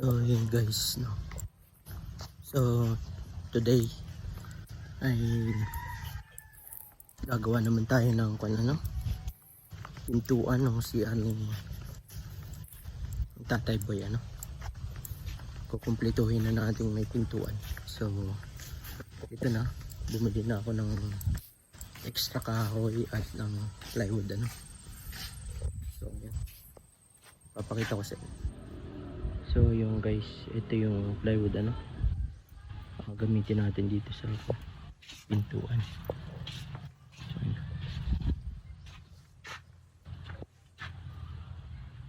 So yun guys, no. So today ay gagawa naman tayo ng pintuan ng CR ni Tatay Boy, kukumpletuhin na natin may pintuan. So ito na, bumili na ako ng extra kahoy at ng plywood, So yan, papakita ko sa inyo. So yung guys, ito yung plywood, gamitin natin dito sa pintuan. So,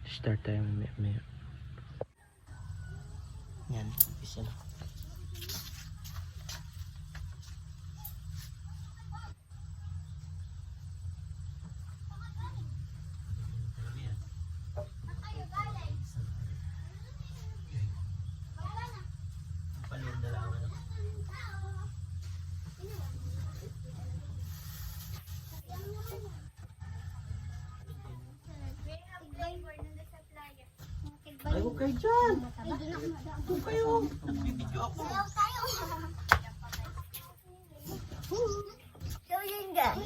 start tayo may yan, umpisa na. Ay, huwag kayo dyan. Huwag kayo. Nagbibidyo ako. So yun guys.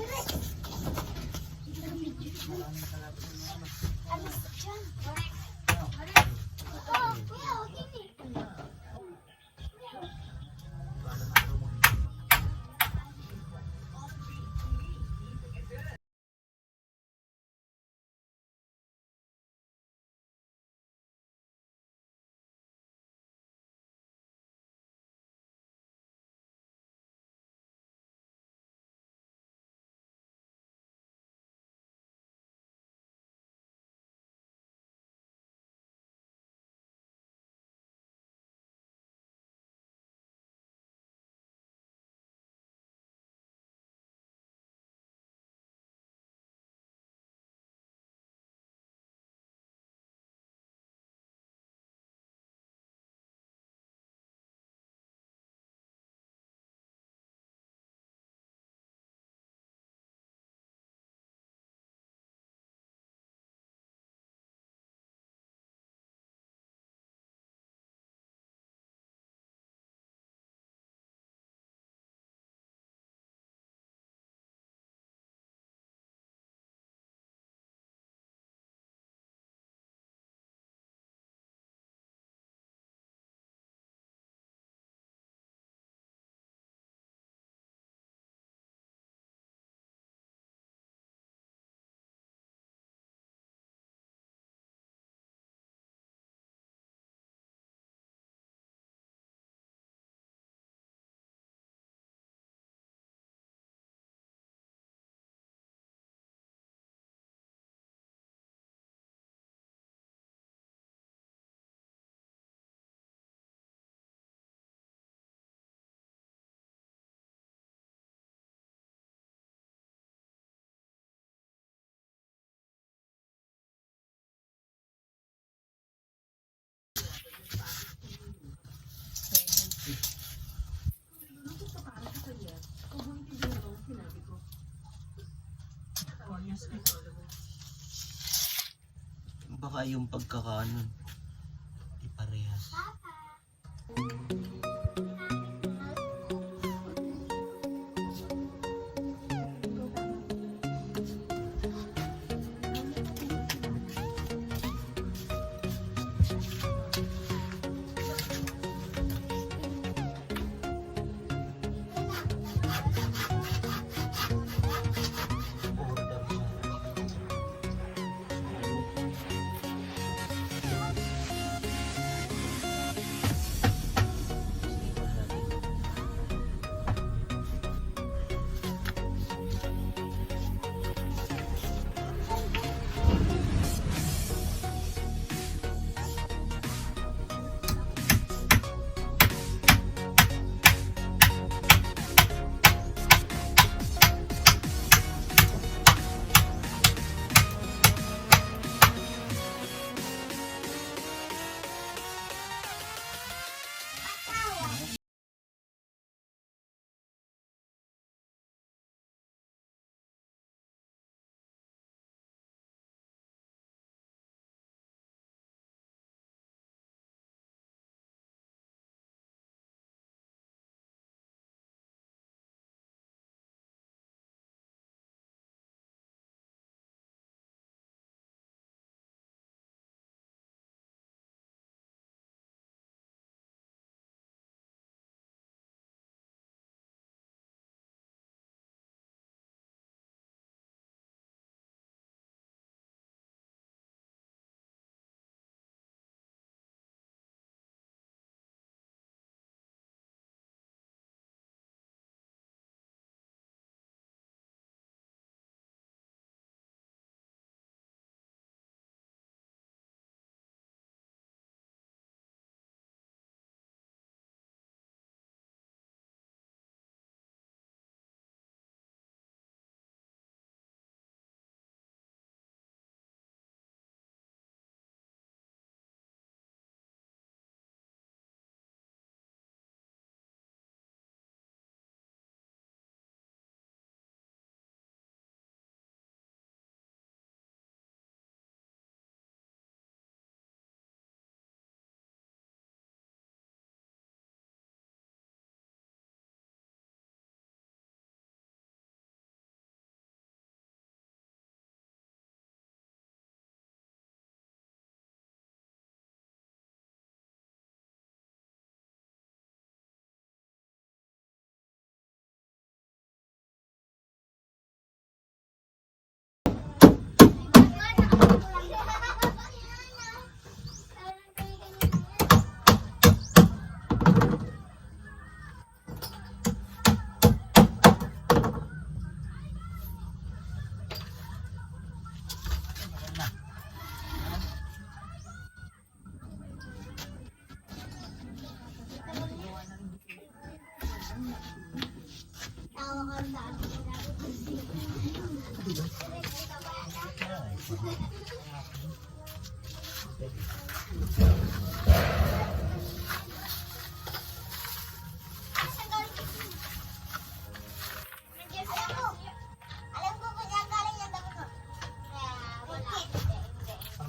Baka yung pagkakaano di parehas.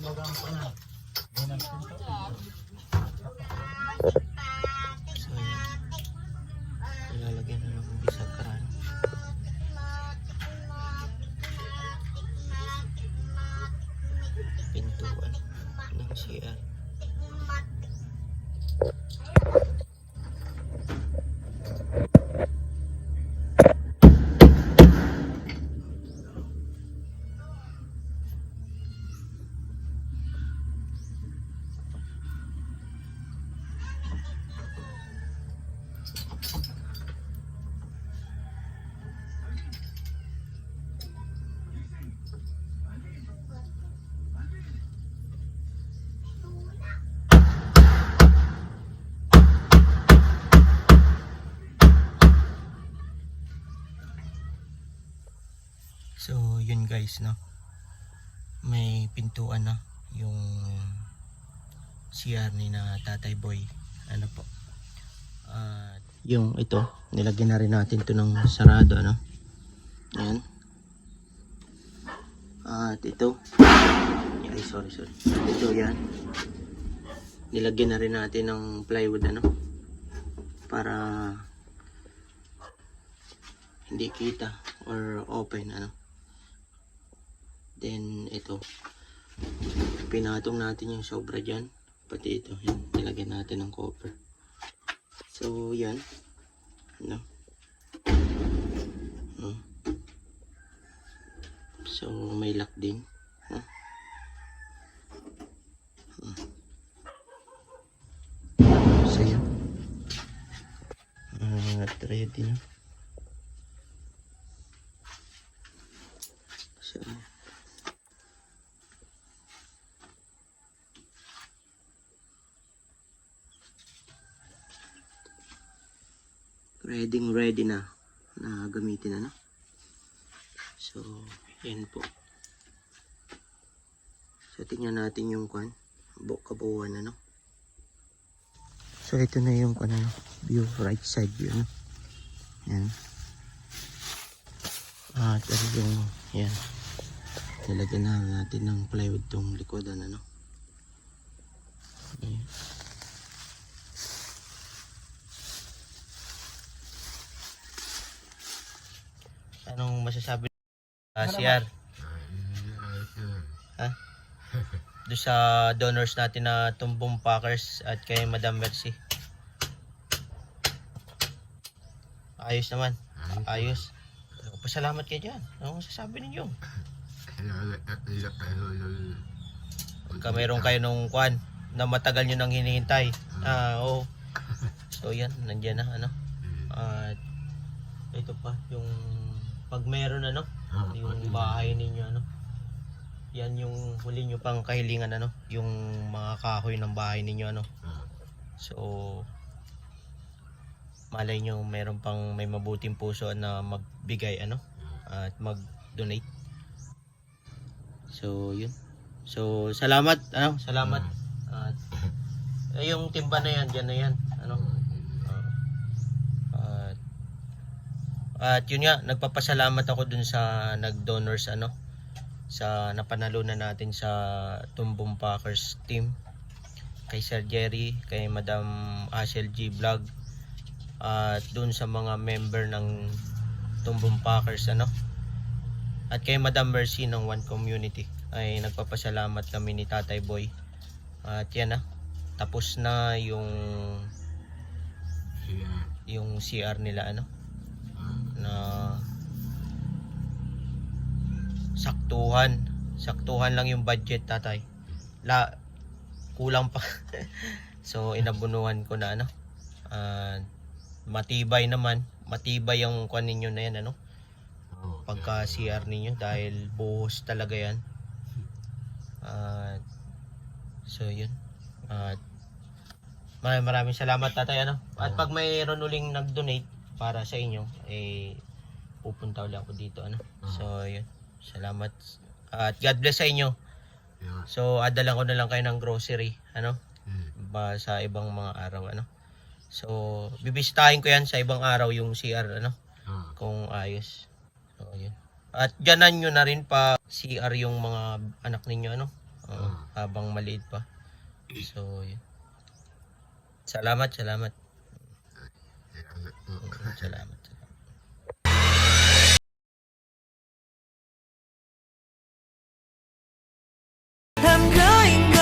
So, yan. Ilalagyan na ng bisag karan. Pintuan ng CR. So yun guys, no, may pintuan na yung CR ni na Tatay Boy. Ano po, yung ito nilagyan na rin natin to ng sarado, no. Ayan. At ito, ay sorry ito, yan, nilagyan na rin natin ng plywood, ano, para hindi kita or open, ano. Then ito, pinatong natin yung sobra dyan, pati ito, yan, nilagyan natin ng copper. So yan, ano, so may lock din, no? So yan, at ready na. So ready na gamitin, ano. So yan po. So tingnan natin yung kabuuan, ano. So ito na yung view, right side view, ano. Yan. At yung yan, nilagyan na natin ng plywood tong likodan, ano. Ayan. Anong masasabi CR? Ha? Doon sa donors natin na Tumbong Packers at kay Madam Mercy. Ayos naman. Ayos. Pasalamat kayo dyan. Anong masasabi ninyo? Pagka mayroon kayo nung na matagal nyo nang hinihintay. Oo. So yan, nandiyan na, ano. At ito pa yung pag meron, ano, yung bahay ninyo, ano, yan yung huli nyo pang kahilingan, ano, yung mga kahoy ng bahay ninyo, ano. So malay nyo meron pang may mabuting puso na magbigay, ano, at mag-donate. So yun. So salamat, ano, salamat. At yung timba na yan, dyan na yan, ano. At yun nga, nagpapasalamat ako dun sa nag-donors, ano, sa napanalunan natin sa Tumbong Packers team, kay Sir Jerry, kay Madam Ashel G Vlog, at dun sa mga member ng Tumbong Packers, ano, at kay Madam Mercy ng One Community. Ay nagpapasalamat kami ni Tatay Boy. At yan, tapos na yung CR nila, ano, na saktuhan lang yung budget, Tatay. Kulang pa. So inabunuhan ko na, ano. Matibay yung ninyo na yan, ano, pagka CR ninyo, dahil buhos talaga yan. So yun. Maraming salamat, Tatay, ano. At pag mayroon uling nag-donate para sa inyo, pupunta ulit ako dito, ano. So yun, salamat at God bless sa inyo. So adalan ko na lang kayo ng grocery, ano, ba sa ibang mga araw, ano. So bibisitahin ko yan sa ibang araw yung CR, ano, kung ayos. So yun, at dyanan nyo na rin pa CR yung mga anak ninyo, ano. habang maliit pa. So, yun. Salamat. Salamat. Salamat.